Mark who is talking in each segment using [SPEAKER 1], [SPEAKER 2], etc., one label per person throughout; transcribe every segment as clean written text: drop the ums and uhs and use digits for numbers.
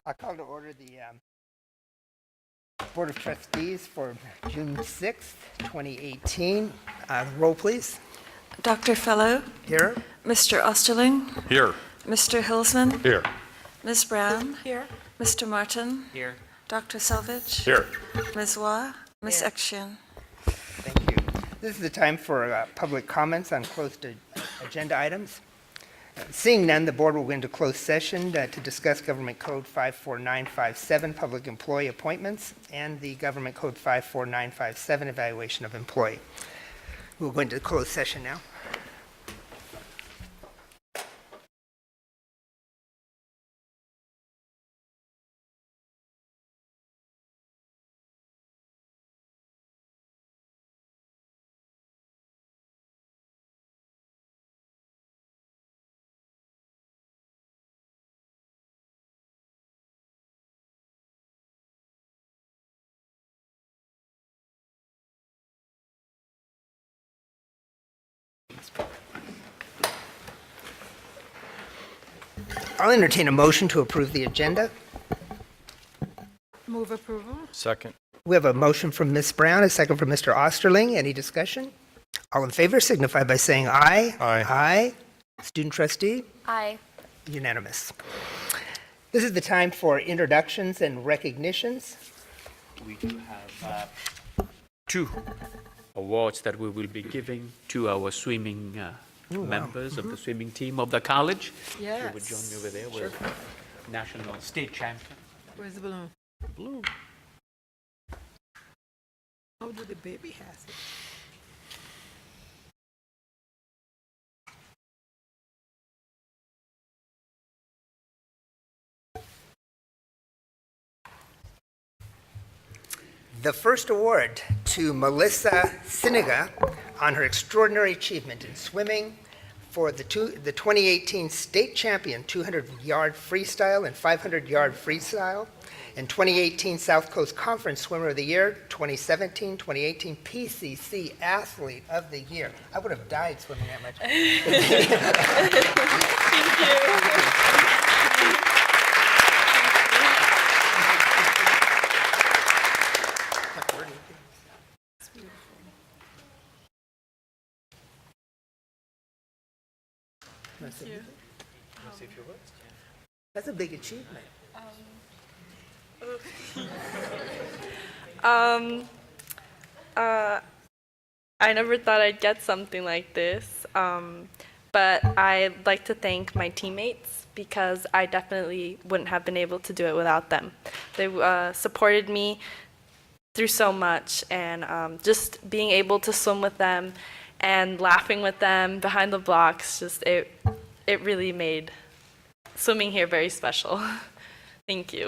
[SPEAKER 1] I call to order the Board of Trustees for June 6th, 2018. Roll, please.
[SPEAKER 2] Dr. Fellow,
[SPEAKER 1] Here.
[SPEAKER 2] Mr. Osterling,
[SPEAKER 3] Here.
[SPEAKER 2] Mr. Hilsman,
[SPEAKER 3] Here.
[SPEAKER 2] Ms. Brown, here. Mr. Martin,
[SPEAKER 3] Here.
[SPEAKER 2] Dr. Selvage,
[SPEAKER 3] Here.
[SPEAKER 2] Ms. Waugh, Ms. Ekshian.
[SPEAKER 1] Thank you. This is the time for public comments on closed agenda items. Seeing none, the board will go into closed session to discuss Government Code 54957, Public Employee Appointments, and the Government Code 54957, Evaluation of Employee. We'll go into closed session now. I'll entertain a motion to approve the agenda.
[SPEAKER 4] Move approval.
[SPEAKER 3] Second.
[SPEAKER 1] We have a motion from Ms. Brown, a second from Mr. Osterling. Any discussion? All in favor signify by saying aye.
[SPEAKER 3] Aye.
[SPEAKER 1] Aye. Student trustee?
[SPEAKER 2] Aye.
[SPEAKER 1] Unanimous. This is the time for introductions and recognitions.
[SPEAKER 5] We do have two awards that we will be giving to our swimming members of the swimming team of the college.
[SPEAKER 4] Yes.
[SPEAKER 5] You would join me over there. We're national state champion.
[SPEAKER 4] Where's the balloon?
[SPEAKER 5] Blue.
[SPEAKER 4] Oh, do the baby has it?
[SPEAKER 1] The first award to Melissa Siniga on her extraordinary achievement in swimming for the 2018 state champion 200-yard freestyle and 500-yard freestyle, and 2018 South Coast Conference Swimmer of the Year, 2017-2018 PCC Athlete of the Year. I would have died swimming that much. That's a big achievement.
[SPEAKER 6] I never thought I'd get something like this, but I'd like to thank my teammates because I definitely wouldn't have been able to do it without them. They supported me through so much, and just being able to swim with them and laughing with them behind the blocks, it really made swimming here very special. Thank you.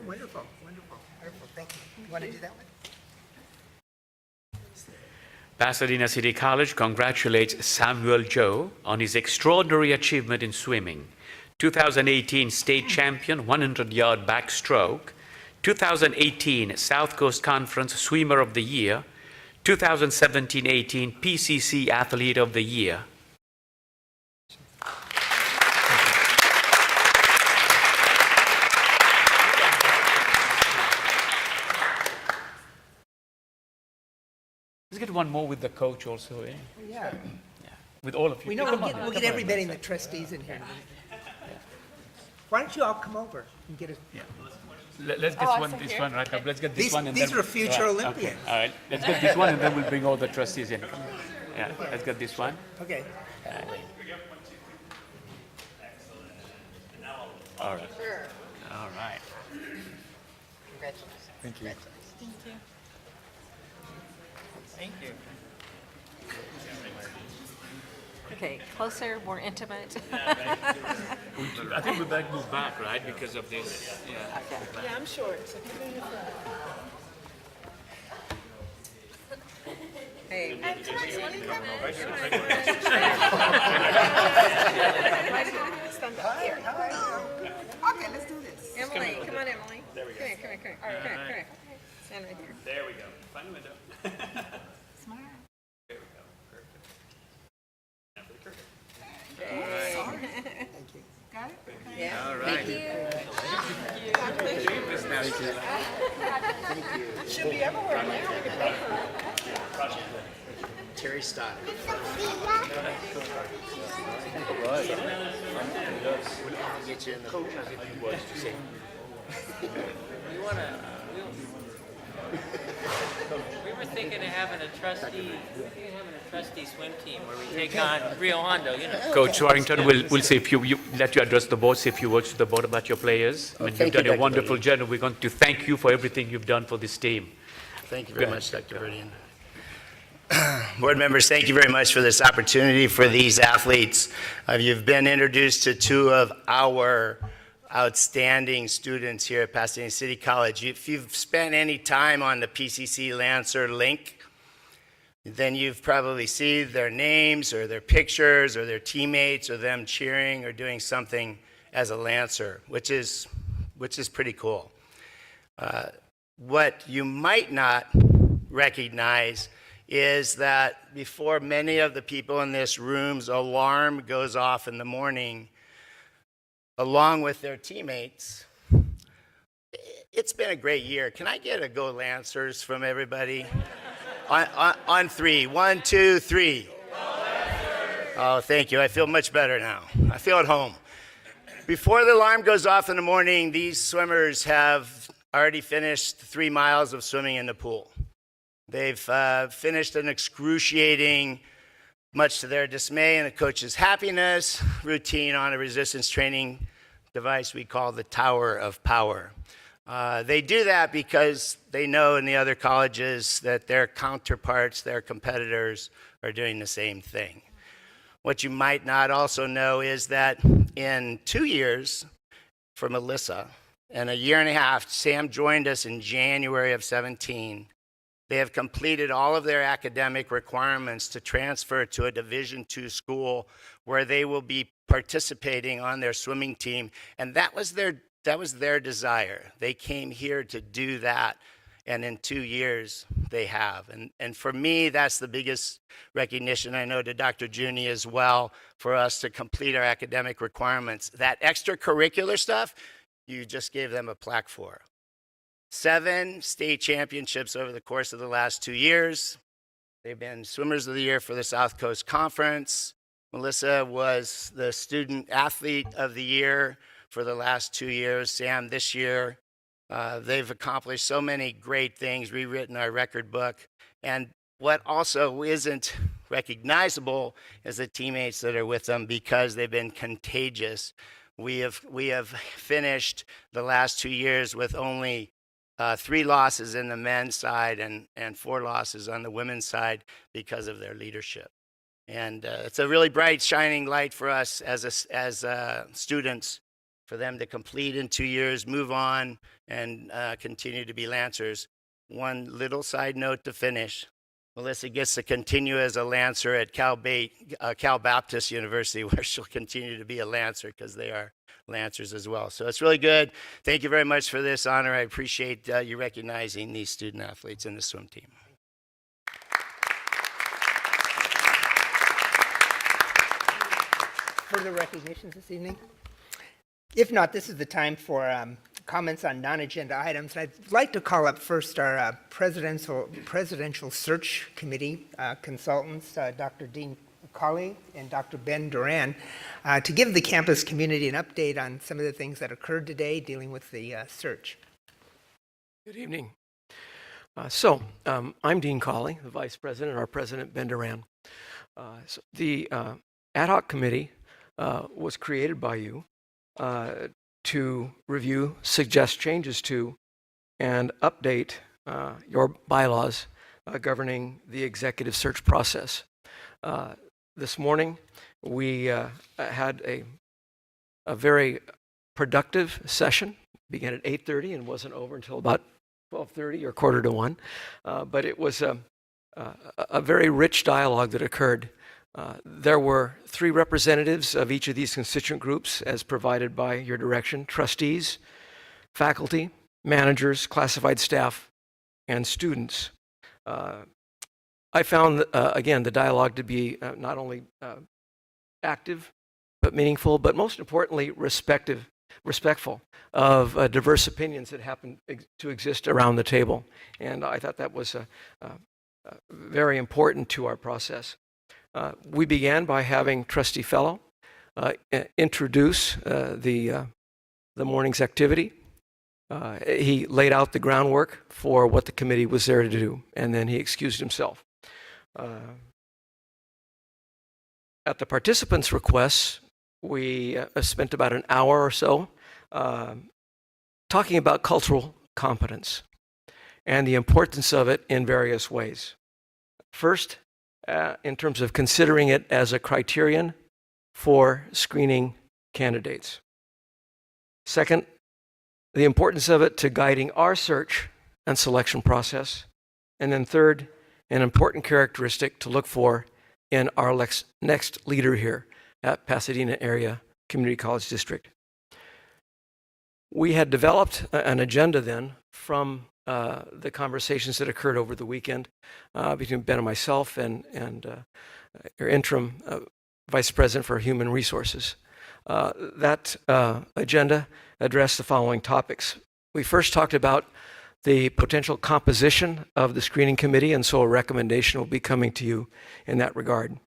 [SPEAKER 1] Wonderful, wonderful, wonderful. Thank you. You want to do that one?
[SPEAKER 5] Pasadena City College congratulates Samuel Joe on his extraordinary achievement in swimming. 2018 state champion 100-yard backstroke, 2018 South Coast Conference Swimmer of the Year, 2017-18 PCC Athlete of the Year. Let's get one more with the coach also, eh?
[SPEAKER 1] Yeah.
[SPEAKER 5] With all of you.
[SPEAKER 1] We know
[SPEAKER 5] Come
[SPEAKER 1] we'll
[SPEAKER 5] on,
[SPEAKER 1] get
[SPEAKER 5] come on.
[SPEAKER 1] everybody and the trustees in here. Why don't you all come over and get a...
[SPEAKER 5] Yeah. Let's get this one right up. Let's get this one. And
[SPEAKER 1] These
[SPEAKER 5] then,
[SPEAKER 1] are future
[SPEAKER 5] right,
[SPEAKER 1] Olympians.
[SPEAKER 5] Okay. All right, let's get this one and then we'll bring all the trustees in. Yeah, let's get this one.
[SPEAKER 1] Okay.
[SPEAKER 5] All right. All right.
[SPEAKER 1] Congratulations.
[SPEAKER 3] Thank you.
[SPEAKER 1] Thank you.
[SPEAKER 4] Okay, closer, more intimate.
[SPEAKER 5] I think we better move back, right, because of this. Yeah.
[SPEAKER 4] Yeah, I'm short, so come in the front. Hey. Stand up here. Okay, let's do this. Emily, come on, Emily. There we go. Come here. All right, come here. Stand right here.
[SPEAKER 5] There we go. Find a window.
[SPEAKER 4] Smart.
[SPEAKER 5] There we go.
[SPEAKER 4] Should be everywhere now.
[SPEAKER 3] Terry Stein. Get you in the
[SPEAKER 7] We were thinking of having a trustee swim team where we take on Rio Hondo, you know.
[SPEAKER 5] Coach Warrington, we'll see if you let you address the board, say a few words to the board about your players. I mean, you've
[SPEAKER 3] thank you,
[SPEAKER 5] done a
[SPEAKER 3] Dr.
[SPEAKER 5] wonderful
[SPEAKER 3] Brady.
[SPEAKER 5] job, and we're going to thank you for everything you've done for this team.
[SPEAKER 3] Thank you very much, Dr. Burdian. Board members, thank you very much for this opportunity for these athletes. You've been introduced to two of our outstanding students here at Pasadena City College. If you've spent any time on the PCC Lancer link, then you've probably seen their names or their pictures or their teammates or them cheering or doing something as a Lancer, which is pretty cool. What you might not recognize is that before many of the people in this room's alarm goes off in the morning, along with their teammates, it's been a great year. Can I get a go Lancers from everybody? On three. 1, 2, 3. Oh, thank you. I feel much better now. I feel at home. Before the alarm goes off in the morning, these swimmers have already finished 3 miles of swimming in the pool. They've finished an excruciating, much to their dismay and the coach's happiness, routine on a resistance training device we call the Tower of Power. They do that because they know in the other colleges that their counterparts, their competitors, are doing the same thing. What you might not also know is that in 2 years for Melissa, and a year and a half, Sam joined us in January of 17. They have completed all of their academic requirements to transfer to a Division II school where they will be participating on their swimming team. And that was their desire. They came here to do that. And in 2 years, they have. And for me, that's the biggest recognition, I know to Dr. Juni as well, for us to complete our academic requirements. That extracurricular stuff, you just gave them a plaque for. 7 state championships over the course of the last 2 years. They've been Swimmers of the Year for the South Coast Conference. Melissa was the Student Athlete of the Year for the last 2 years. Sam this year. They've accomplished so many great things, rewritten our record book. And what also isn't recognizable is the teammates that are with them because they've been contagious. We have finished the last 2 years with only 3 losses in the men's side and 4 losses on the women's side because of their leadership. And it's a really bright, shining light for us as students, for them to complete in 2 years, move on, and continue to be Lancers. One little side note to finish. Melissa gets to continue as a Lancer at Cal Baptist University, where she'll continue to be a Lancer because they are Lancers as well. So it's really good. Thank you very much for this honor. I appreciate you recognizing these student athletes in the swim team.
[SPEAKER 1] Further recognitions this evening? If not, this is the time for comments on non-agenda items. I'd like to call up first our presidential search committee consultants, Dr. Dean Colley and Dr. Ben Duran, to give the campus community an update on some of the things that occurred today dealing with the search.
[SPEAKER 8] Good evening. I'm Dean Colley, the Vice President, and our President, Ben Duran. The ad hoc committee was created by you to review, suggest changes to, and update your bylaws governing the executive search process. This morning, we had a very productive session. Began at 8:30 and wasn't over until about 12:30 or 12:45. But it was a very rich dialogue that occurred. There were 3 representatives of each of these constituent groups as provided by your direction: trustees, faculty, managers, classified staff, and students. I found, again, the dialogue to be not only active, but meaningful, but most importantly, respectful respectful of diverse opinions that happen to exist around the table. And I thought that was very important to our process. We began by having Trustee Fellow introduce the morning's activity. He laid out the groundwork for what the committee was there to do, and then he excused himself. At the participants' requests, we spent about an hour or so talking about cultural competence and the importance of it in various ways. First, in terms of considering it as a criterion for screening candidates. Second, the importance of it to guiding our search and selection process. And then third, an important characteristic to look for in our next leader here at Pasadena Area Community College District. We had developed an agenda then from the conversations that occurred over the weekend between Ben and myself and your interim Vice President for Human Resources. That agenda addressed the following topics. We first talked about the potential composition of the screening committee, and so a recommendation will be coming to you in that regard.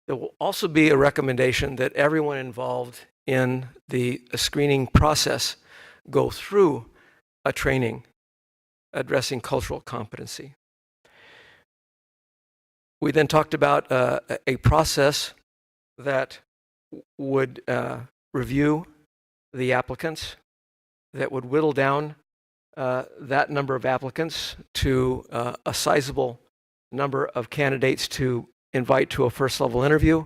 [SPEAKER 8] There will also be a recommendation that everyone involved in the screening process go through a training addressing cultural competency. We then talked about a process that would review the applicants, that would whittle down that number of applicants to a sizable number of candidates to invite to a first level interview,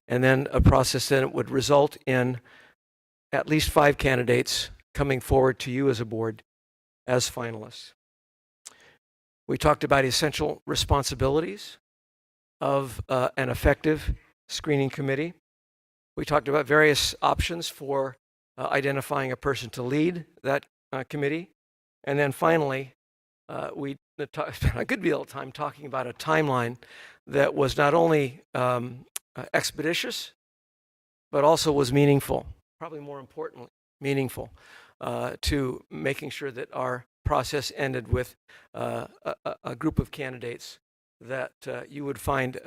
[SPEAKER 8] and then a process that would result in at least 5 candidates coming forward to you as a board as finalists. We talked about essential responsibilities of an effective screening committee. We talked about various options for identifying a person to lead that committee. And then finally, we spent a good deal of time talking about a timeline that was not only expeditious, but also was meaningful, probably more importantly, meaningful to making sure that our process ended with a group of candidates that you would find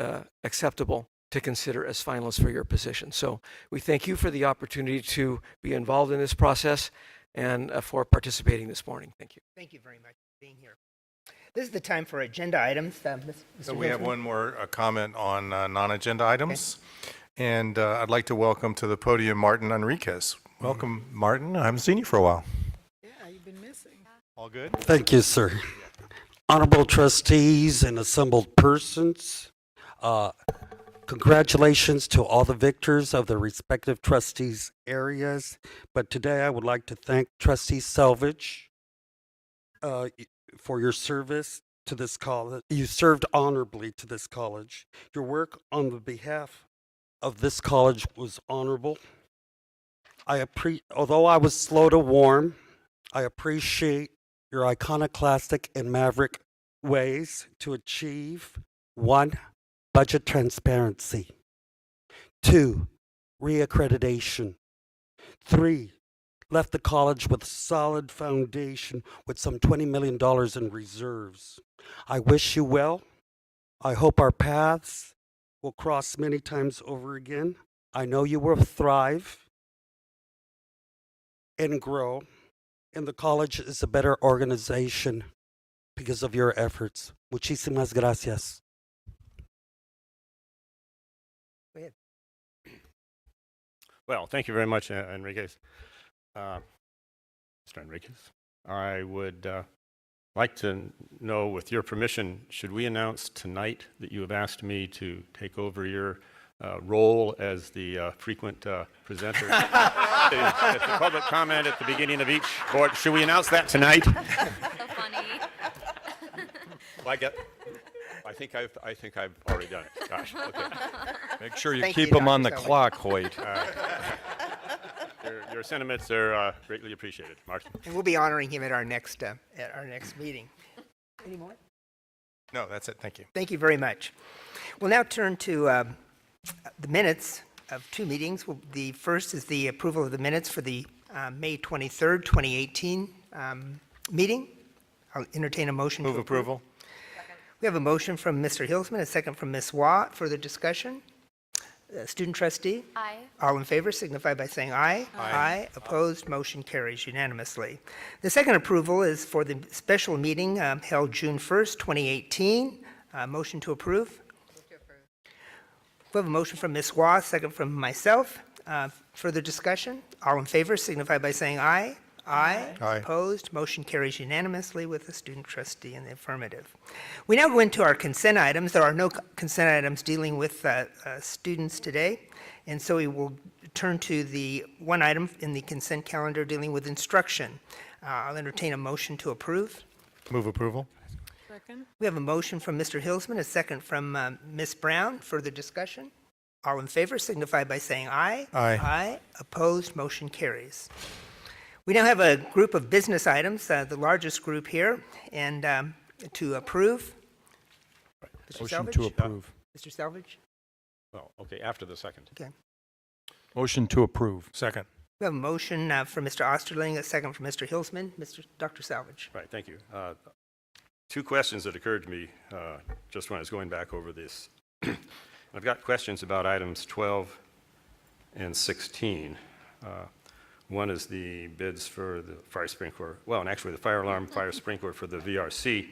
[SPEAKER 8] acceptable to consider as finalists for your position. So we thank you for the opportunity to be involved in this process and for participating this morning. Thank you.
[SPEAKER 1] Thank you very much for being here. This is the time for agenda items. Mr.
[SPEAKER 9] So we have
[SPEAKER 1] Hilton?
[SPEAKER 9] one more comment on non-agenda items. Okay. And I'd like to welcome to the podium Martin Enriquez. Welcome, Martin. I haven't seen you for a while.
[SPEAKER 4] Yeah, you've been missing.
[SPEAKER 9] All good?
[SPEAKER 10] Thank you, sir. Honorable trustees and assembled persons, congratulations to all the victors of the respective trustees' areas. But today I would like to thank Trustee Selvage for your service to this college. You served honorably to this college. Your work on the behalf of this college was honorable. Although I was slow to warm, I appreciate your iconoclastic and maverick ways to achieve 1, budget transparency, 2, reaccreditation, 3, left the college with a solid foundation with some $20 million in reserves. I wish you well. I hope our paths will cross many times over again. I know you will thrive and grow, and the college is a better organization because of your efforts. Muchísimas gracias.
[SPEAKER 1] Go ahead.
[SPEAKER 11] Well, thank you very much, Enriquez. Mr. Enriquez, I would like to know, with your permission, should we announce tonight that you have asked me to take over your role as the frequent presenter at the public comment at the beginning of each board? Should we announce that tonight?
[SPEAKER 12] So funny.
[SPEAKER 11] Well, I think I've already done it. Gosh, okay.
[SPEAKER 9] Make sure you
[SPEAKER 1] Thank
[SPEAKER 9] keep
[SPEAKER 1] you,
[SPEAKER 9] them on the
[SPEAKER 1] Dr. Selvage.
[SPEAKER 9] clock, Hoyt.
[SPEAKER 11] Your sentiments are greatly appreciated, Martin.
[SPEAKER 1] And we'll be honoring him at our next meeting. Any more?
[SPEAKER 9] No, that's it. Thank you.
[SPEAKER 1] Thank you very much. We'll now turn to the minutes of 2 meetings. The first is the approval of the minutes for the May 23rd, 2018 meeting. I'll entertain a motion to
[SPEAKER 9] Move
[SPEAKER 1] approve.
[SPEAKER 9] approval.
[SPEAKER 1] We have a motion from Mr. Hilsman, a second from Ms. Watt. Further discussion? Student trustee?
[SPEAKER 2] Aye.
[SPEAKER 1] All in favor signify by saying aye. Aye. Opposed, motion carries unanimously. The second approval is for the special meeting held June 1st, 2018. Motion to approve? We have a motion from Ms. Waugh, second from myself. Further discussion? All in favor signify by saying aye. Aye.
[SPEAKER 9] Aye.
[SPEAKER 1] Opposed, motion carries unanimously with the student trustee in the affirmative. We now go into our consent items. There are no consent items dealing with students today, and so we will turn to the one item in the consent calendar dealing with instruction. I'll entertain a motion to approve.
[SPEAKER 9] Move approval.
[SPEAKER 1] We have a motion from Mr. Hilsman, a second from Ms. Brown. Further discussion? All in favor signify by saying aye.
[SPEAKER 9] Aye.
[SPEAKER 1] Aye. Opposed, motion carries. We now have a group of business items, the largest group here, and to approve. Mr.
[SPEAKER 12] Motion
[SPEAKER 1] Salvage?
[SPEAKER 12] to approve.
[SPEAKER 1] Mr. Salvage?
[SPEAKER 11] Well, okay, after the second.
[SPEAKER 1] Okay.
[SPEAKER 12] Motion to approve.
[SPEAKER 9] Second.
[SPEAKER 1] We have a motion for Mr. Osterling, a second from Mr. Hilsman. Dr. Salvage.
[SPEAKER 11] Right, thank you. Two questions that occurred to me just when I was going back over this. I've got questions about items 12 and 16. One is the bids for the fire sprinkler, well, and actually the fire alarm, fire sprinkler for the VRC,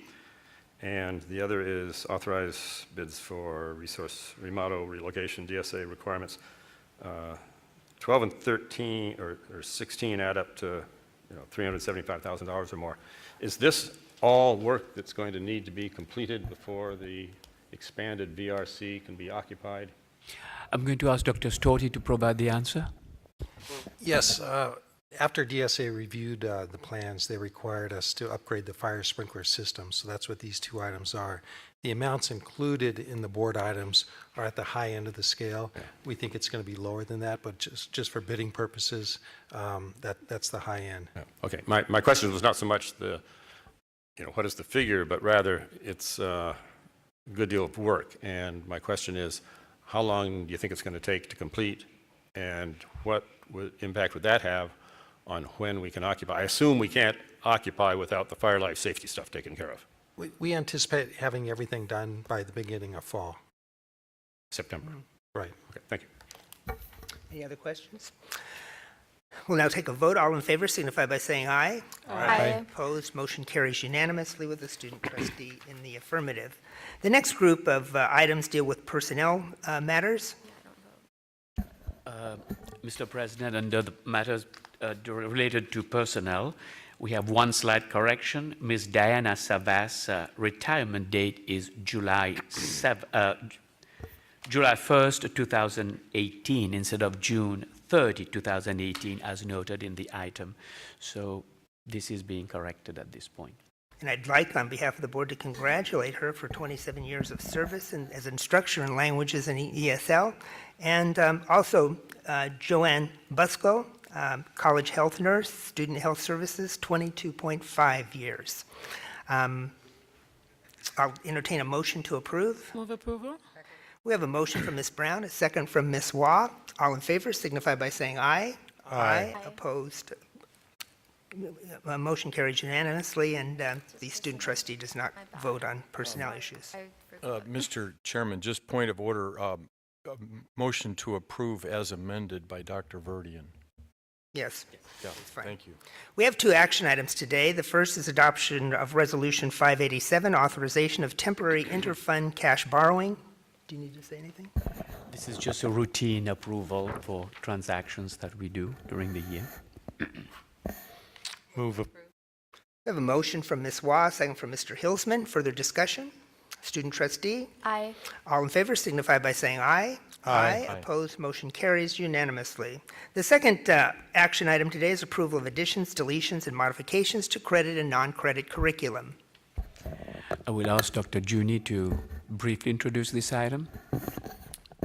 [SPEAKER 11] and the other is authorized bids for resource remodel, relocation, DSA requirements. 12 and 13 or 16 add up to $375,000 or more. Is this all work that's going to need to be completed before the expanded VRC can be occupied?
[SPEAKER 5] I'm going to ask Dr. Stoti to provide the answer.
[SPEAKER 13] Yes, after DSA reviewed the plans, they required us to upgrade the fire sprinkler system, so that's what these two items are. The amounts included in the board items are at the high end of the scale. We think it's going to be lower than that, but just for bidding purposes, that's the high end.
[SPEAKER 11] Okay, my question was not so much what is the figure, but rather it's a good deal of work. And my question is, how long do you think it's going to take to complete, and what impact would that have on when we can occupy? I assume we can't occupy without the fire life safety stuff taken care of.
[SPEAKER 13] We anticipate having everything done by the beginning of fall.
[SPEAKER 11] September.
[SPEAKER 13] Right.
[SPEAKER 11] Okay, thank you.
[SPEAKER 1] Any other questions? We'll now take a vote. All in favor signify by saying aye.
[SPEAKER 2] Aye.
[SPEAKER 1] Opposed, motion carries unanimously with the student trustee in the affirmative. The next group of items deal with personnel matters.
[SPEAKER 5] Mr. President, under the matters related to personnel, we have one slight correction. Ms. Diana Savas' retirement date is July 1st, 2018, instead of June 30, 2018, as noted in the item. So this is being corrected at this point.
[SPEAKER 1] And I'd like, on behalf of the board, to congratulate her for 27 years of service as instructor in languages and ESL. And also Joanne Busco, college health nurse, student health services, 22.5 years. I'll entertain a motion to approve.
[SPEAKER 4] Move approval?
[SPEAKER 1] We have a motion from Ms. Brown, a second from Ms. Waugh. All in favor signify by saying aye. Aye. Opposed. Motion carries unanimously, and the student trustee does not vote on personnel issues.
[SPEAKER 12] Mr. Chairman, just point of order, motion to approve as amended by Dr. Verdian.
[SPEAKER 1] Yes.
[SPEAKER 12] Yeah,
[SPEAKER 1] fine.
[SPEAKER 12] thank you.
[SPEAKER 1] We have two action items today. The first is adoption of Resolution 587, authorization of temporary interfund cash borrowing. Do you need to say anything?
[SPEAKER 5] This is just a routine approval for transactions that we do during the year.
[SPEAKER 9] Move.
[SPEAKER 1] We have a motion from Ms. Waugh, second from Mr. Hilsman. Further discussion? Student trustee?
[SPEAKER 2] Aye.
[SPEAKER 1] All in favor signify by saying aye.
[SPEAKER 9] Aye.
[SPEAKER 1] Opposed, motion carries unanimously. The second action item today is approval of additions, deletions, and modifications to credit and non-credit curriculum.
[SPEAKER 5] I will ask Dr. Juni to briefly introduce this item.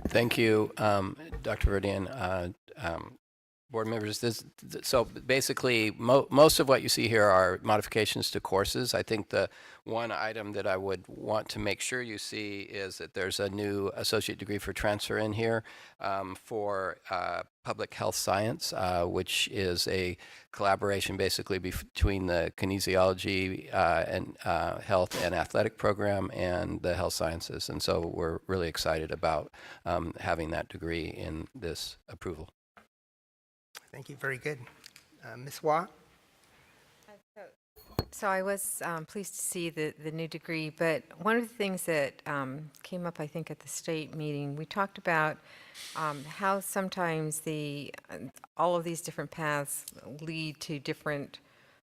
[SPEAKER 14] Thank you, Dr. Verdian. board members, so basically, most of what you see here are modifications to courses. I think the one item that I would want to make sure you see is that there's a new associate degree for transfer in here for public health science, which is a collaboration basically between the kinesiology and health and athletic program and the health sciences. And so we're really excited about having that degree in this approval.
[SPEAKER 1] Thank you. Very good. Ms. Waugh?
[SPEAKER 4] So I was pleased to see the new degree, but one of the things that came up, I think, at the state meeting, we talked about how sometimes all of these different paths lead to different,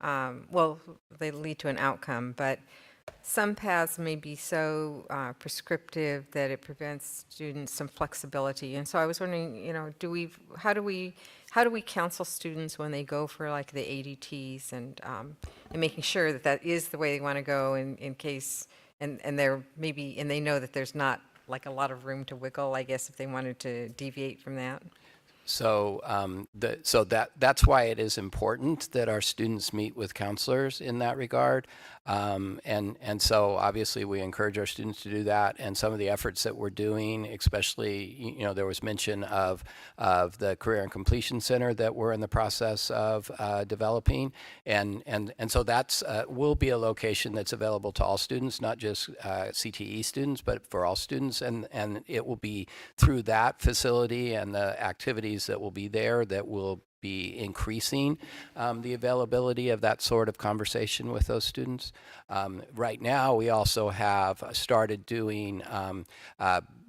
[SPEAKER 4] well, they lead to an outcome, but some paths may be so prescriptive that it prevents students some flexibility. And so I was wondering, how do we counsel students when they go for like the ADTs and making sure that that is the way they want to go in case, and they know that there's not like a lot of room to wiggle, I guess, if they wanted to deviate from that.
[SPEAKER 14] So, that's why it is important that our students meet with counselors in that regard. And so obviously we encourage our students to do that, and some of the efforts that we're doing, especially, there was mention of the Career and Completion Center that we're in the process of developing. And so that's will be a location that's available to all students, not just CTE students, but for all students. And it will be through that facility and the activities that will be there that will be increasing the availability of that sort of conversation with those students. Right now, we also have started doing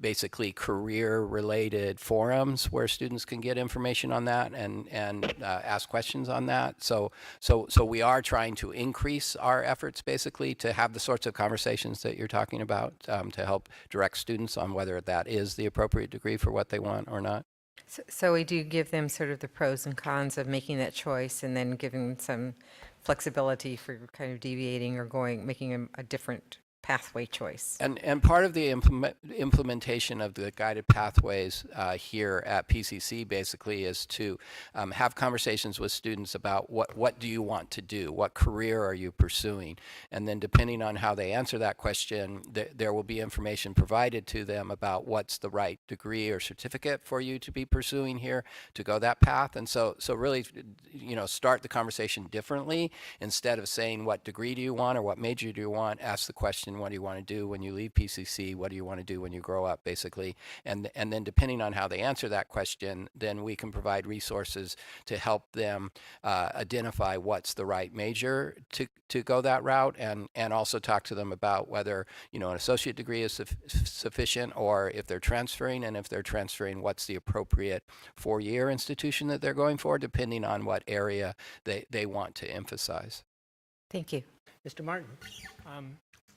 [SPEAKER 14] basically career-related forums where students can get information on that and ask questions on that. So we are trying to increase our efforts basically to have the sorts of conversations that you're talking about to help direct students on whether that is the appropriate degree for what they want or not.
[SPEAKER 4] So we do give them sort of the pros and cons of making that choice, and then giving some flexibility for kind of deviating or making a different pathway choice.
[SPEAKER 14] And part of the implementation of the guided pathways here at PCC basically is to have conversations with students about what do you want to do, what career are you pursuing, and then depending on how they answer that question, there will be information provided to them about what's the right degree or certificate for you to be pursuing here to go that path. And so really, start the conversation differently. Instead of saying what degree do you want or what major do you want, ask the question, what do you want to do when you leave PCC? What do you want to do when you grow up, basically? And then depending on how they answer that question, then we can provide resources to help them identify what's the right major to go that route, and also talk to them about whether, an associate degree is sufficient, or if they're transferring, and if they're transferring, what's the appropriate four-year institution that they're going for, depending on what area they want to emphasize.
[SPEAKER 4] Thank you.
[SPEAKER 1] Mr. Martin?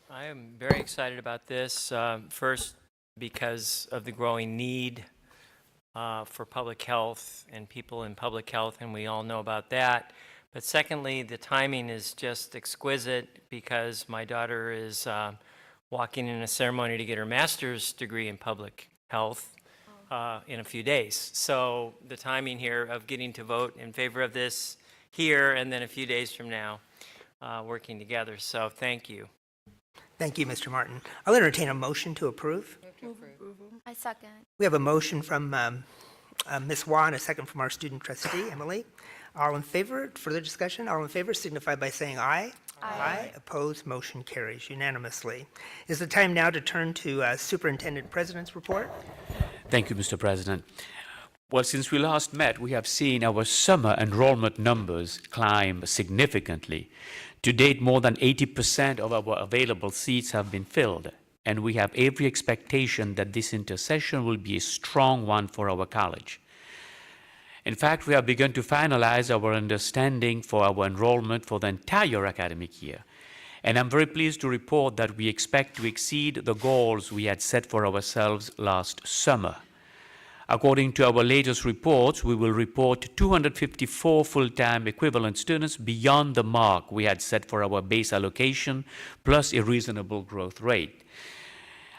[SPEAKER 7] I am very excited about this. First, because of the growing need for public health and people in public health, and we all know about that. But secondly, the timing is just exquisite because my daughter is walking in a ceremony to get her master's degree in public health in a few days. So the timing here of getting to vote in favor of this here and then a few days from now working together. So thank you.
[SPEAKER 1] Thank you, Mr. Martin. I'll entertain a motion to approve.
[SPEAKER 15] I second.
[SPEAKER 1] We have a motion from Ms. Waugh and a second from our student trustee, Emily. All in favor? Further discussion? All in favor signify by saying aye. Aye. Opposed? Motion carries unanimously. Is the time now to turn to Superintendent President's report?
[SPEAKER 5] Thank you, Mr. President. Well, since we last met, we have seen our summer enrollment numbers climb significantly. To date, more than 80% of our available seats have been filled, and we have every expectation that this intersession will be a strong one for our college. In fact, we have begun to finalize our understanding for our enrollment for the entire academic year, and I'm very pleased to report that we expect to exceed the goals we had set for ourselves last summer. According to our latest reports, we will report 254 full-time equivalent students beyond the mark we had set for our base allocation, plus a reasonable growth rate.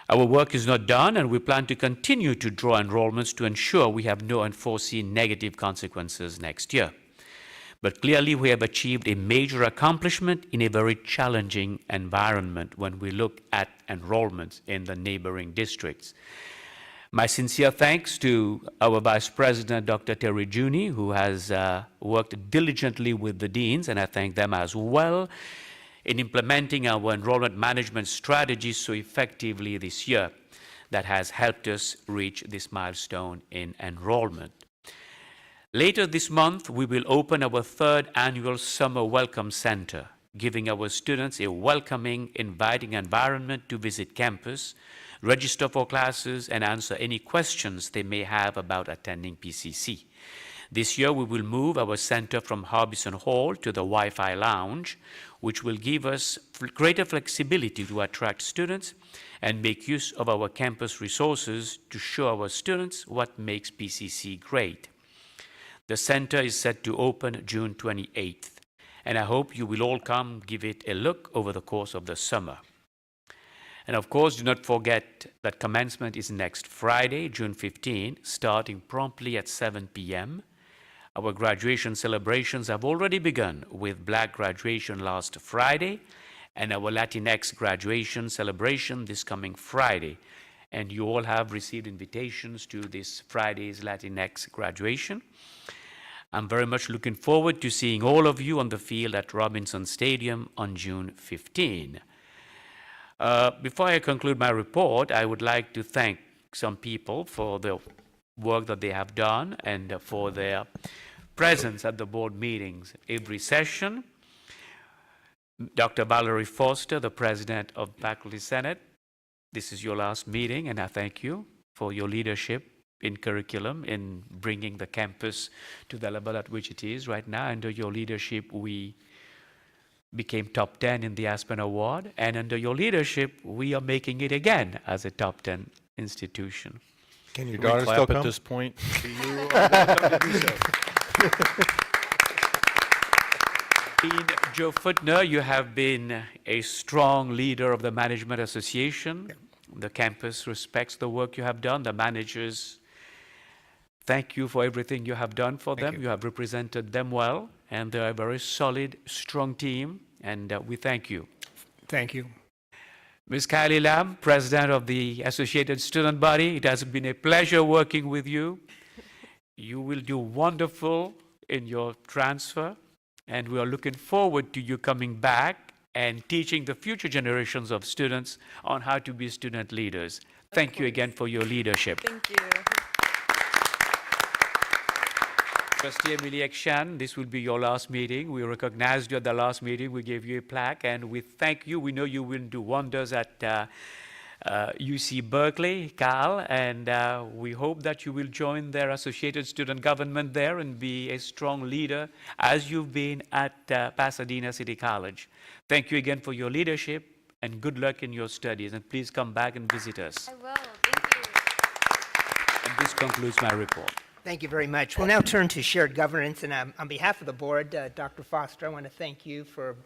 [SPEAKER 5] Our work is not done, and we plan to continue to draw enrollments to ensure we have no unforeseen negative consequences next year. But clearly, we have achieved a major accomplishment in a very challenging environment when we look at enrollments in the neighboring districts. My sincere thanks to our Vice President, Dr. Terry Juni, who has worked diligently with the deans, and I thank them as well in implementing our enrollment management strategy so effectively this year that has helped us reach this milestone in enrollment. Later this month, we will open our third annual Summer Welcome Center, giving our students a welcoming, inviting environment to visit campus, register for classes, and answer any questions they may have about attending PCC. This year, we will move our center from Harbison Hall to the Wi-Fi Lounge, which will give us greater flexibility to attract students and make use of our campus resources to show our students what makes PCC great. The center is set to open June 28th, and I hope you will all come give it a look over the course of the summer. And of course, do not forget that commencement is next Friday, June 15, starting promptly at 7 p.m. Our graduation celebrations have already begun with Black graduation last Friday and our Latinx graduation celebration this coming Friday. And you all have received invitations to this Friday's Latinx graduation. I'm very much looking forward to seeing all of you on the field at Robinson Stadium on June 15. Before I conclude my report, I would like to thank some people for the work that they have done and for their presence at the board meetings every session. Dr. Valerie Foster, the president of Faculty Senate, this is your last meeting, and I thank you for your leadership in curriculum, in bringing the campus to the level at which it is right now. Under your leadership, we became top 10 in the Aspen Award, and under your leadership, we are making it again as a top 10 institution.
[SPEAKER 9] Can your
[SPEAKER 12] Can we
[SPEAKER 9] daughter
[SPEAKER 12] clap
[SPEAKER 9] still
[SPEAKER 12] at
[SPEAKER 9] come?
[SPEAKER 12] this point?
[SPEAKER 5] Dean Joe Footner, you have been a strong leader of the Management Association. The campus respects the work you have done. The managers thank you for everything you have done for them. You have represented them well, and they're a very solid, strong team, and we thank you.
[SPEAKER 1] Thank you.
[SPEAKER 5] Ms. Kylie Lam, President of the Associated Student Body, it has been a pleasure working with you. You will do wonderful in your transfer, and we are looking forward to you coming back and teaching the future generations of students on how to be student leaders. Thank you again for your leadership.
[SPEAKER 6] Thank you.
[SPEAKER 5] Trustee Emilie Ekshan, this will be your last meeting. We recognized you at the last meeting. We gave you a plaque, and we thank you. We know you will do wonders at UC Berkeley, Cal, and we hope that you will join their Associated Student Government there and be a strong leader as you've been at Pasadena City College. Thank you again for your leadership, and good luck in your studies, and please come back and visit us.
[SPEAKER 15] I will. Thank you.
[SPEAKER 5] And this concludes my report.
[SPEAKER 1] Thank you very much. We'll now turn to shared governance, and on behalf of the board, Dr. Foster, I want to thank you for,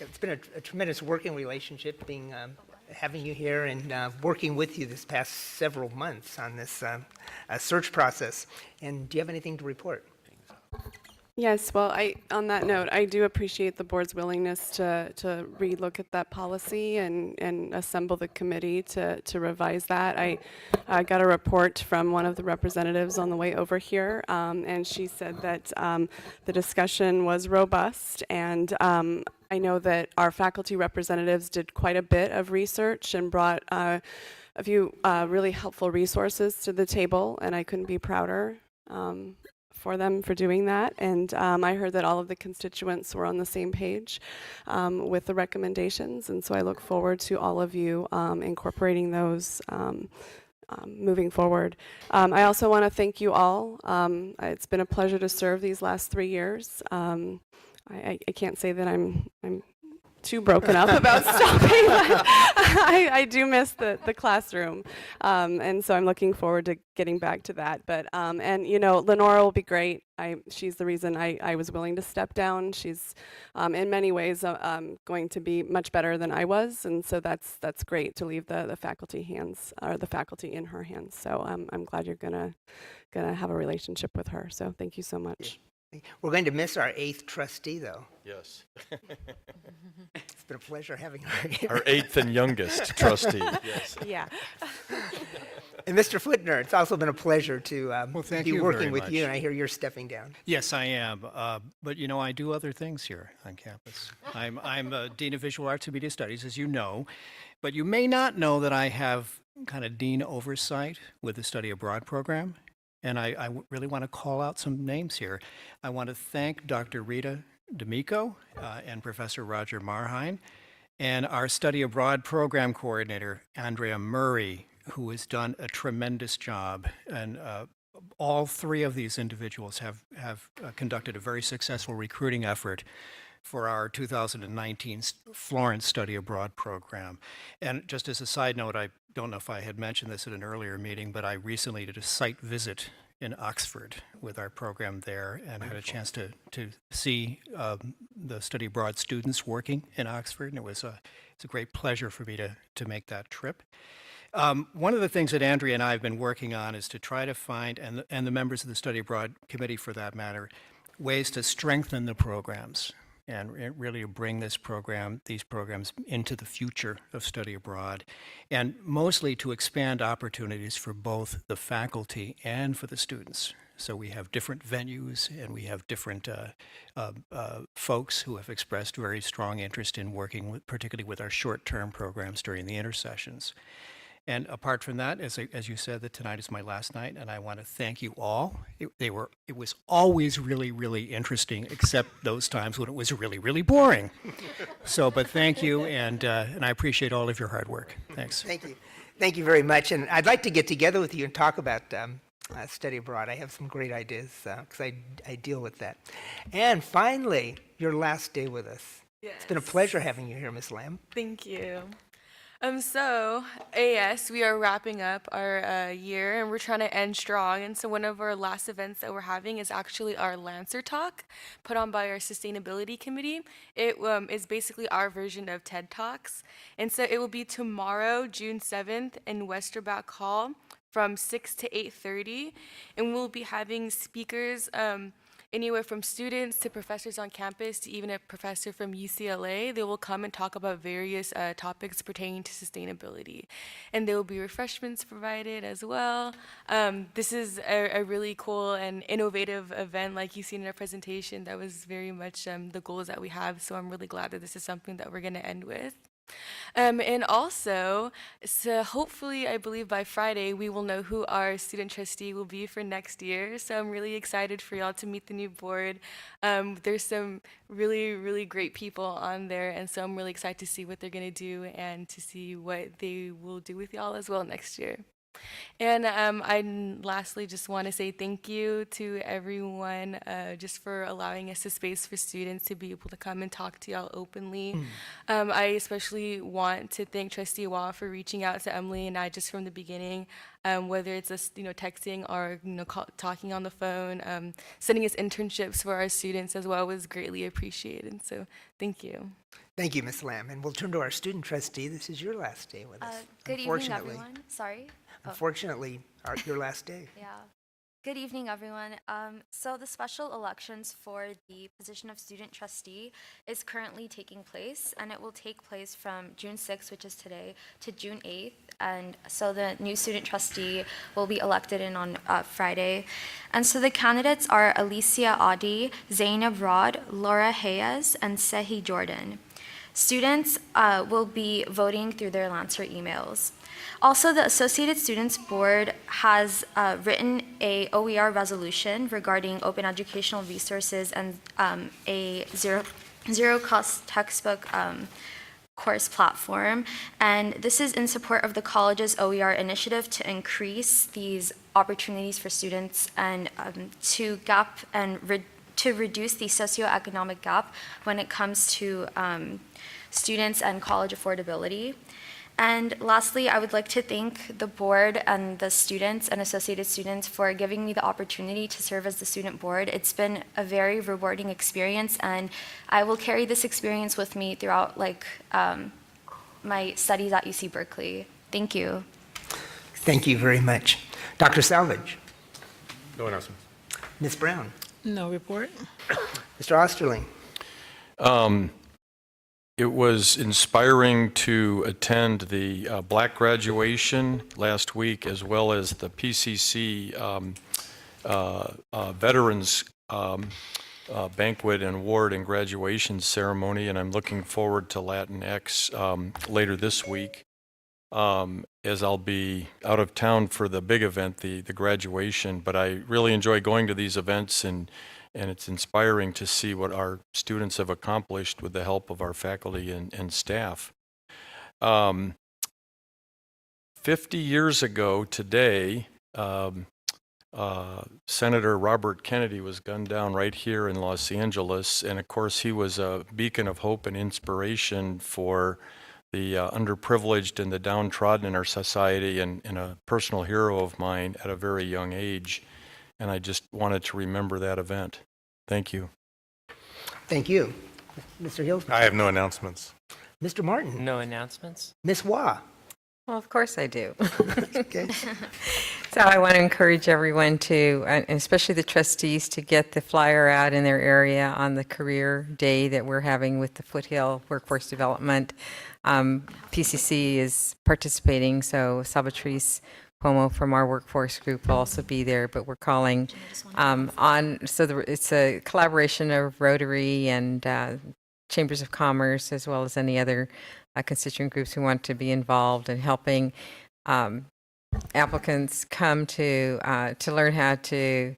[SPEAKER 1] it's been a tremendous working relationship having you here and working with you this past several months on this search process. And do you have anything to report?
[SPEAKER 16] Yes, well, on that note, I do appreciate the board's willingness to relook at that policy and assemble the committee to revise that. I got a report from one of the representatives on the way over here, and she said that the discussion was robust, and I know that our faculty representatives did quite a bit of research and brought a few really helpful resources to the table, and I couldn't be prouder for them for doing that. And I heard that all of the constituents were on the same page with the recommendations, and so I look forward to all of you incorporating those moving forward. I also want to thank you all. It's been a pleasure to serve these last 3 years. I can't say that I'm too broken up about stopping, but I do miss the classroom. And so I'm looking forward to getting back to that. But, and you know, Lenora will be great. She's the reason I was willing to step down. She's in many ways going to be much better than I was. And so that's great to leave the faculty hands, or the faculty in her hands. So I'm glad you're gonna have a relationship with her. So thank you so much.
[SPEAKER 1] We're going to miss our 8th trustee, though.
[SPEAKER 12] Yes.
[SPEAKER 1] It's been a pleasure having her here.
[SPEAKER 12] Our 8th and youngest trustee, yes.
[SPEAKER 16] Yeah.
[SPEAKER 1] And Mr. Flitner, it's also been a pleasure to
[SPEAKER 17] thank
[SPEAKER 1] be
[SPEAKER 17] you
[SPEAKER 1] working
[SPEAKER 17] very
[SPEAKER 1] with
[SPEAKER 17] much.
[SPEAKER 1] you, and I hear you're stepping down.
[SPEAKER 17] Yes, I am. But you know, I do other things here on campus. I'm Dean of Visual Arts and Media Studies, as you know. But you may not know that I have kind of dean oversight with the study abroad program. And I really want to call out some names here. I want to thank Dr. Rita D'Amico and Professor Roger Marheim, and our study abroad program coordinator, Andrea Murray, who has done a tremendous job. And all 3 of these individuals have conducted a very successful recruiting effort for our 2019 Florence Study Abroad program. And just as a side note, I don't know if I had mentioned this at an earlier meeting, but I recently did a site visit in Oxford with our program there and had a chance to see the study abroad students working in Oxford, and it's a great pleasure for me to make that trip. One of the things that Andrea and I have been working on is to try to find, and the members of the Study Abroad Committee for that matter, ways to strengthen the programs and really bring these programs into the future of study abroad, and mostly to expand opportunities for both the faculty and for the students. So we have different venues, and we have different folks who have expressed very strong interest in working particularly with our short-term programs during the intersessions. And apart from that, as you said, that tonight is my last night, and I want to thank you all. It was always really, really interesting, except those times when it was really, really boring. But thank you, and I appreciate all of your hard work. Thanks.
[SPEAKER 1] Thank you very much. And I'd like to get together with you and talk about study abroad. I have some great ideas because I deal with that. And finally, your last day with us.
[SPEAKER 6] Yes.
[SPEAKER 1] It's been a pleasure having you here, Ms. Lamb.
[SPEAKER 6] Thank you. So AS, we are wrapping up our year, and we're trying to end strong. And so one of our last events that we're having is actually our Lancer Talk, put on by our Sustainability Committee. It is basically our version of TED Talks. And so it will be tomorrow, June 7th, in Westerback Hall from 6 to 8:30. And we'll be having speakers anywhere from students to professors on campus to even a professor from UCLA. They will come and talk about various topics pertaining to sustainability. And there will be refreshments provided as well. This is a really cool and innovative event, like you've seen in our presentation. That was very much the goals that we have. So I'm really glad that this is something that we're going to end with. And also, so hopefully, I believe by Friday, we will know who our student trustee will be for next year. So I'm really excited for y'all to meet the new board. There's some really, really great people on there. And so I'm really excited to see what they're going to do and to see what they will do with y'all as well next year. And I lastly just want to say thank you to everyone just for allowing us a space for students to be able to come and talk to y'all openly. I especially want to thank Trustee Wah for reaching out to Emily and I just from the beginning, whether it's us, texting or talking on the phone, sending us internships for our students as well was greatly appreciated. So thank you.
[SPEAKER 1] Thank you, Ms. Lamb. And we'll turn to our student trustee. This is your last day with us.
[SPEAKER 18] Good evening, everyone. Sorry.
[SPEAKER 1] Unfortunately, your last day.
[SPEAKER 18] Yeah. Good evening, everyone. So the special elections for the position of student trustee is currently taking place, and it will take place from June 6th, which is today, to June 8th. And so the new student trustee will be elected on Friday. And so the candidates are Alicia Adi, Zainab Rod, Laura Hayes, and Sehi Jordan. Students will be voting through their Lancer emails. Also, the Associated Students Board has written a OER resolution regarding open educational resources and a zero-cost textbook course platform. And this is in support of the college's OER initiative to increase these opportunities for students and to reduce the socioeconomic gap when it comes to students and college affordability. And lastly, I would like to thank the board and the students and associated students for giving me the opportunity to serve as the student board. It's been a very rewarding experience, and I will carry this experience with me throughout my studies at UC Berkeley. Thank you.
[SPEAKER 1] Thank you very much. Dr. Salvage.
[SPEAKER 11] No announcements.
[SPEAKER 1] Ms. Brown.
[SPEAKER 19] No report.
[SPEAKER 1] Mr. Osterling.
[SPEAKER 12] It was inspiring to attend the Black graduation last week, as well as the PCC Veterans Banquet and Award and Graduation Ceremony, and I'm looking forward to Latinx later this week, as I'll be out of town for the big event, the graduation. But I really enjoy going to these events, and it's inspiring to see what our students have accomplished with the help of our faculty and staff. 50 years ago today, Senator Robert Kennedy was gunned down right here in Los Angeles, and of course he was a beacon of hope and inspiration for the underprivileged and the downtrodden in our society, and a personal hero of mine at a very young age. And I just wanted to remember that event. Thank you.
[SPEAKER 1] Thank you. Mr. Hills.
[SPEAKER 9] I have no announcements.
[SPEAKER 1] Mr. Martin.
[SPEAKER 7] No announcements?
[SPEAKER 1] Ms. Wah.
[SPEAKER 4] Well, of course I do.
[SPEAKER 1] Okay.
[SPEAKER 4] So I want to encourage everyone to, and especially the trustees, to get the flyer out in their area on the career day that we're having with the Foothill Workforce Development. PCC is participating, so Salvatrice Cuomo from our workforce group will also be there, but we're calling it's a collaboration of Rotary and Chambers of Commerce, as well as any other constituent groups who want to be involved in helping applicants come to learn how to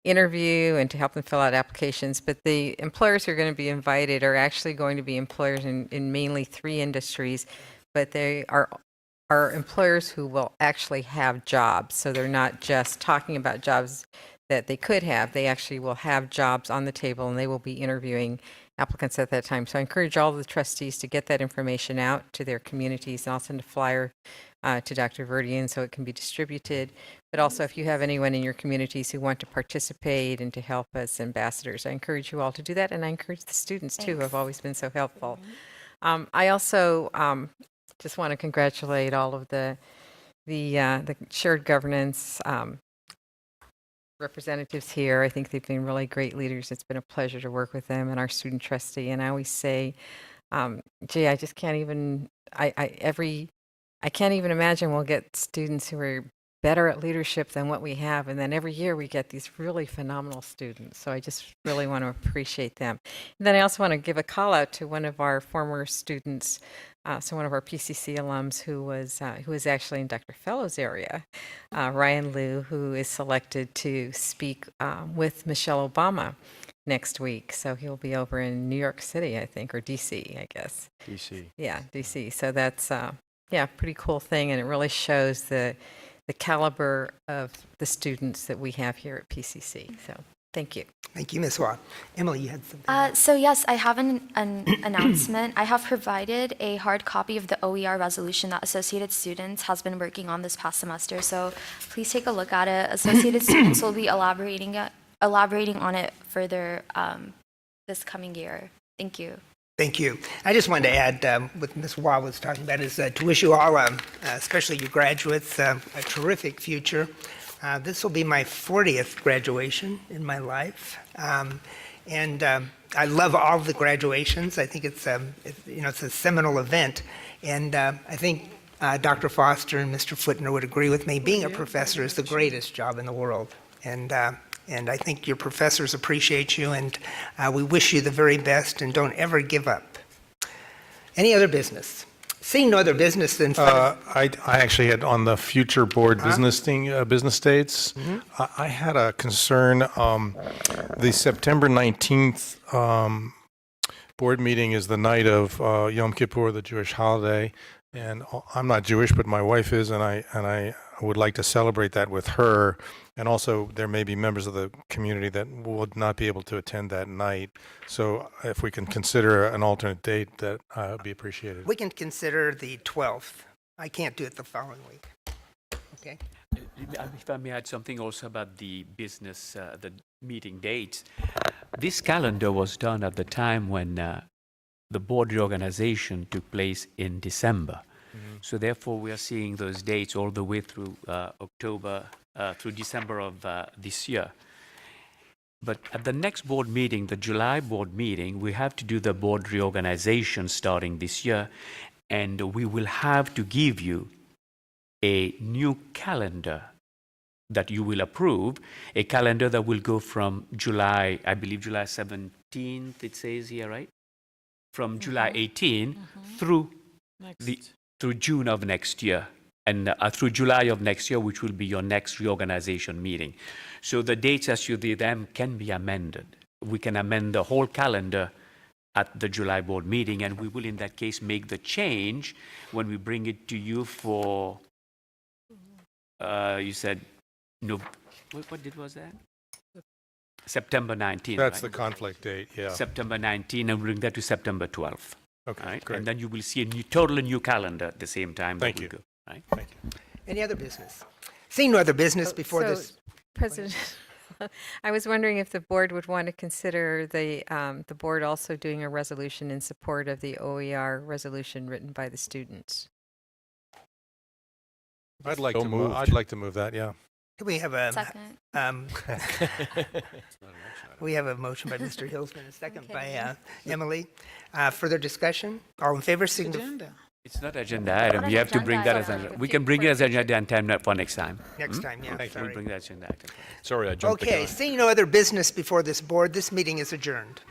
[SPEAKER 4] interview and to help them fill out applications. But the employers who are going to be invited are actually going to be employers in mainly 3 industries, but they are employers who will actually have jobs. So they're not just talking about jobs that they could have. They actually will have jobs on the table, and they will be interviewing applicants at that time. So I encourage all of the trustees to get that information out to their communities, and I'll send a flyer to Dr. Verdian so it can be distributed. But also, if you have anyone in your communities who want to participate and to help as ambassadors, I encourage you all to do that, and I encourage the students too, who have always been so helpful. I also just want to congratulate all of the shared governance representatives here. I think they've been really great leaders. It's been a pleasure to work with them, and our student trustee. And I always say, gee, I just can't even, I can't even imagine we'll get students who are better at leadership than what we have. And then every year we get these really phenomenal students. So I just really want to appreciate them. And then I also want to give a call out to one of our former students, so one of our PCC alums who was actually in Dr. Fellow's area, Ryan Liu, who is selected to speak with Michelle Obama next week. So he'll be over in New York City, I think, or DC, I guess.
[SPEAKER 12] DC.
[SPEAKER 4] Yeah, DC. So that's pretty cool thing, and it really shows the caliber of the students that we have here at PCC. So thank you.
[SPEAKER 1] Thank you, Ms. Wah. Emily, you had something.
[SPEAKER 18] So yes, I have an announcement. I have provided a hard copy of the OER resolution that Associated Students has been working on this past semester. So please take a look at it. Associated Students will be elaborating on it further this coming year. Thank you.
[SPEAKER 1] Thank you. I just wanted to add what Ms. Wah was talking about is to wish you all, especially you graduates, a terrific future. This will be my 40th graduation in my life, and I love all the graduations. I think it's a seminal event, and I think Dr. Foster and Mr. Footner would agree with me. Being a professor is the greatest job in the world, and I think your professors appreciate you, and we wish you the very best, and don't ever give up. Any other business? Seeing no other business, then.
[SPEAKER 9] I actually had on the future board business dates. I had a concern. The September 19th board meeting is the night of Yom Kippur, the Jewish holiday, and I'm not Jewish, but my wife is, and would like to celebrate that with her. And also, there may be members of the community that would not be able to attend that night. So if we can consider an alternate date, that would be appreciated.
[SPEAKER 1] We can consider the 12th. I can't do it the following week. Okay?
[SPEAKER 5] If I may add something also about the business, the meeting dates. This calendar was done at the time when the board reorganization took place in December. So therefore, we are seeing those dates all the way through October, through December of this year. But at the next board meeting, the July board meeting, we have to do the board reorganization starting this year, and we will have to give you a new calendar that you will approve, a calendar that will go from July, I believe July 17th, it says here, right? From July 18 through through June of next year, and through July of next year, which will be your next reorganization meeting. So the dates as you did them can be amended. We can amend the whole calendar at the July board meeting, and we will in that case make the change when we bring it to you for, you said, no, what date was that? September 19th.
[SPEAKER 9] That's the
[SPEAKER 5] right?
[SPEAKER 9] conflict date, yeah.
[SPEAKER 5] September 19th, and bring that to September 12th.
[SPEAKER 9] Okay,
[SPEAKER 5] Right?
[SPEAKER 9] great.
[SPEAKER 5] And then you will see a totally new calendar at the same time.
[SPEAKER 9] Thank
[SPEAKER 5] that
[SPEAKER 9] you.
[SPEAKER 5] will go, right?
[SPEAKER 9] Thank you.
[SPEAKER 1] Any other business? Seeing no other business before
[SPEAKER 4] So,
[SPEAKER 1] this.
[SPEAKER 4] President, I was wondering if the board would want to consider the board also doing a resolution in support of the OER resolution written by the students.
[SPEAKER 9] I'd like
[SPEAKER 12] So
[SPEAKER 9] to move.
[SPEAKER 12] moved.
[SPEAKER 9] I'd like to move that, yeah.
[SPEAKER 1] We have a,
[SPEAKER 18] Second.
[SPEAKER 1] we have a motion by Mr. Hilsman, a second by Emily. Further discussion? All in favor, signify.
[SPEAKER 5] It's not agenda item.
[SPEAKER 18] Not
[SPEAKER 5] You
[SPEAKER 18] an
[SPEAKER 5] have to bring that as
[SPEAKER 18] agenda
[SPEAKER 5] an,
[SPEAKER 18] item.
[SPEAKER 5] we can bring it as an agenda item for next time.
[SPEAKER 1] Next time, yeah,
[SPEAKER 5] We'll
[SPEAKER 1] sorry.
[SPEAKER 5] bring that agenda item.
[SPEAKER 12] Sorry, I jumped the
[SPEAKER 1] Okay,
[SPEAKER 12] gun.
[SPEAKER 1] seeing no other business before this board, this meeting is adjourned.